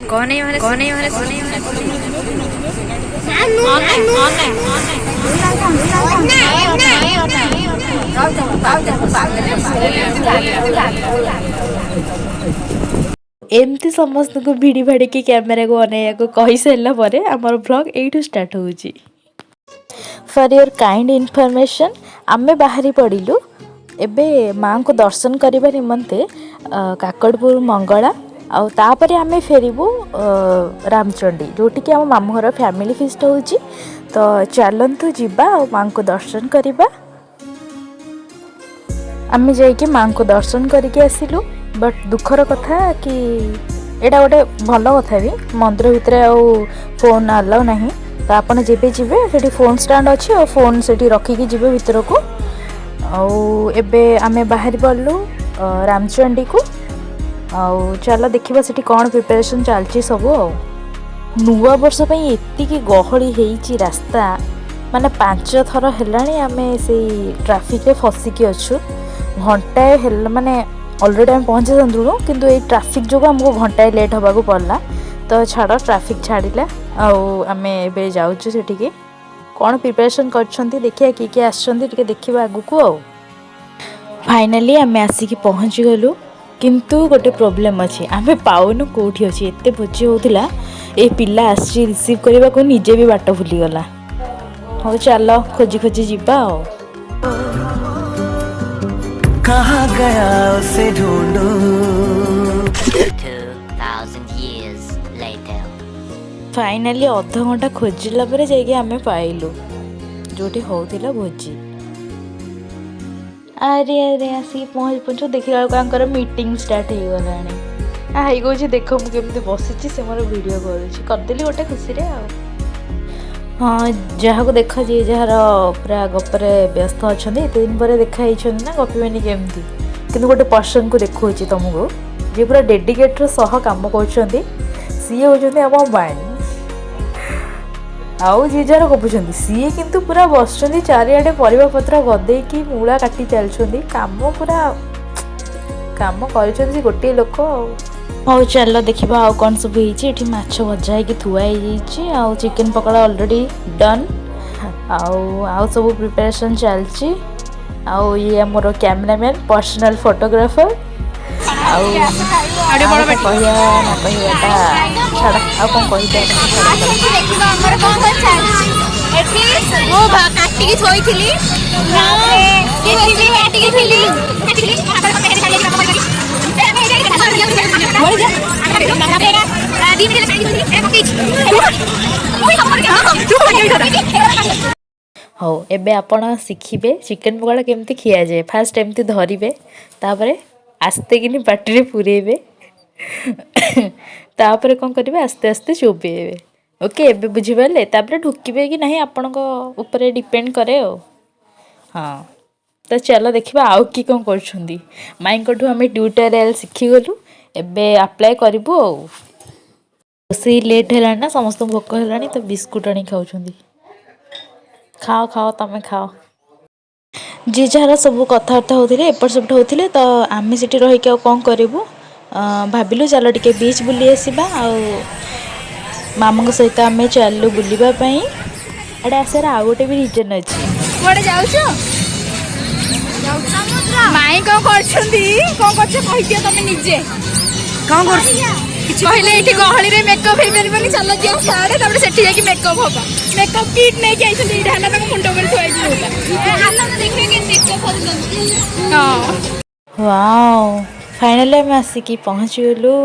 कौन है हमारे कौन है हमारे कौन है एमती समस्त को भिड़ी भाड़ी कैमेरा को अनैया को कही सारा पर आमर ब्लॉग यू स्टार्ट हो। फॉर योर काइंड इनफॉरमेशन आमे बाहरी पड़िलु एबे माँ को दर्शन करने निमंते काकड़पुर मंगला आउ तापरे आमे फेरिबु रामचंडी जोटी कि आम मामू घर फैमिली फिस्ट होची। तो चलतु जीवा और माँ को दर्शन करवा। आमे जाइके माँ को दर्शन करके आसिलु। बट दुखर कथा कि एटा गोटे भल कथा भी मंदिर भितर फोन अलाउ नहीं। तो आपन जेबे जीवे सेठी फोन स्टैंड अच्छी और फोन सेठी रखिकी जीवे भितर को। एबे आमे बाहर पड़लु रामचंडी को। आउ चलो देखिबा सेठी कौन प्रिपरेशन चलची सब। नुआ वर्ष पई एतिकी गहली हेइची रास्ता माने 5 थर हेलाणी आमे से ट्रैफिक रे फसिकी अच्छु। घंटाए हेल माने ऑलरेडी आम पहुँचे संतुलु किंतु ये ट्रैफिक जो हमको घंटाए लेट होगा पड़ला। तो छाड़ ट्रैफिक छाड़िला आमे एबे जाउछु सेठिके कौन प्रिपरेशन करछंती देखिया किए आछंती टिके देखिबा आगु को। फाइनली आमे आसिकी पहुँची गलु किंतु गोटे प्रोब्लेम अच्छी आमे पाउनु कोठी अच्छी एते भोजी होतिला ए पिला आसी रिसीव करबा को निजे भी बाट भूली गला। हो चलो खोजी खोजी जीवा। कहाँ गया उसे ढूंढूं। 2000 years later फाइनली अध घंटा खोजिला पर जाइए आमे पाइलु जोटी होतिला भोजी। अरे अरे आसी पहुँच पहुँचु देखला बेलू मीटिंग स्टार्ट हो गलानी। आई कौच देख मुझे बसी से मोर वीडियो करदेली गोटे खुशी रे। हाँ जहाँ को देख जी जार पूरा गपरे व्यस्त अच्छा एत दिन पर देखाई ना गपी केमती कि गोटे पर्सन को देखा तुमको जी पूरा डेडिकेटर सह कम कर सी होती आम माइन आउ जी जार गपुंट सी किंतु पूरा बस चारिआडे परिबा पत्र गदे कि मूला काटी चलते कम पूरा कम कर गोटे लोक। हाँ चलो देखा आउ कौन सब ये माछ भजा है थुआई आउ चिकेन पकड़ा ऑलरेडी डन आउ सब प्रिपरेशन चलची। आउ ये मोर कैमरामैन पर्सनल फोटोग्राफर आउ कहिया ना कहियाटा छाड़ा आ कौन कहिता हो एबे आपण शिखिबे चिकेन पकड़ा केमती खिया जाए। फास्ट एमती धरिबे तापरे आस्ते किनी पाटी पुरेबे तापरे कौन करेंगे आस्ते आस्ते चोबेबे। ओके एबे बुझिपारे तापरे ढुकिबे कि नहीं आपण ऊपर डिपेंड करे। हाँ तो चलो देखा आउ कि कौन कर माई को आम ट्यूटोरियल शिखिगलु एबे अप्लाई करूँ। रोसई लेट है ना समस्त भोक है तो बिस्कुट आनी खाऊँ। खाओ खाओ तमें खाओ। जी जार सब कथबार्ता होते एपट सेपट होते तो आम से रहीकि कौन करूँ भाविलु चलो टिके बीच बुली आसवा। मामू सहित आम चलु बुलवाई एडे आसार आउ गोटे भी रिजन अच्छी माई कौन कर तुम निजे कौन कहले ये गहली रे मेकअप हो पारे चल दिया साड़े तापर सेठी जाके मेकअप हम मेकअप किट नहीं आई मुंड पर थुआई। वाओ फाइनली आम आसिकी पहुँची गलु।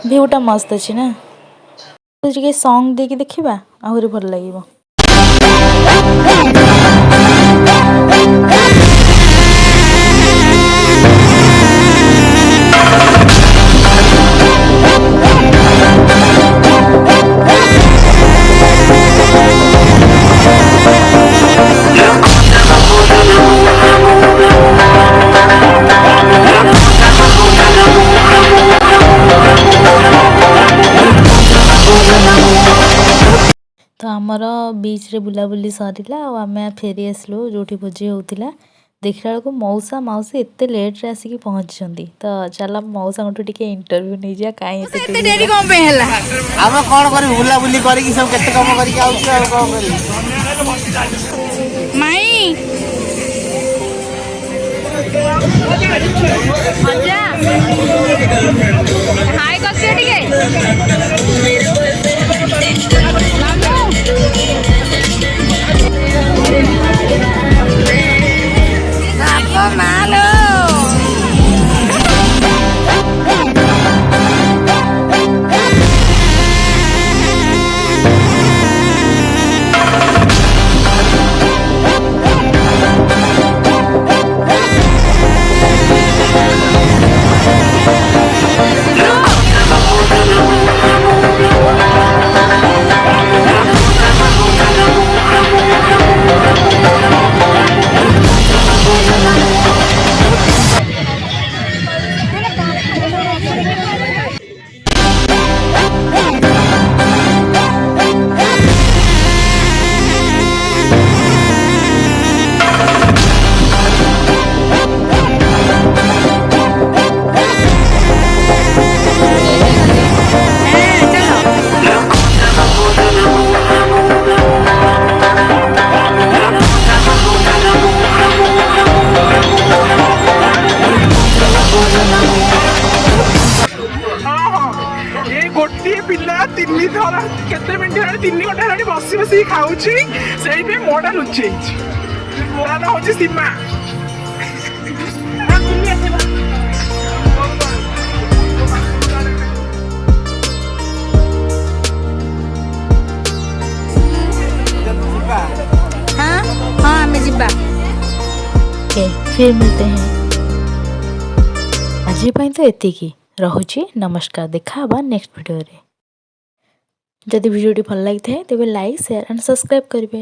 भ्यूटा मस्त अच्छी ना तो सॉन्ग देकी देखा आहरी भल लगे। तो आमर बीच रे बुलाबुली सरला आम फेरी आसलु जो भोजी होता देखला बेलକୁ मौसा माउसी एते लेट रे आसिकी पहुंचछंती तो चला मौसा गोटू टिके इंटरव्यू नै जा काई एते डेरी कौन पे हला आम कौन करी बुला बुली करी सब केते काम करी आउछ आ कौन करी माई मजा हाय करते टिके बापो मालो गोटे पिला तीन थर केते मिनट हेलानी 3 घंटा हेलानी बसी बसी खाऊची सेई पे मोडा लुचेई ता ना होची सीमा हां हां हमें जिब्बा ओके फिर मिलते हैं आज पाई तो एतिकी रहुची नमस्कार देखा बा नेक्स्ट वीडियो रे जदि वीडियो भल लगी थाए तेबे लाइक शेयर एंड सब्सक्राइब करिवे।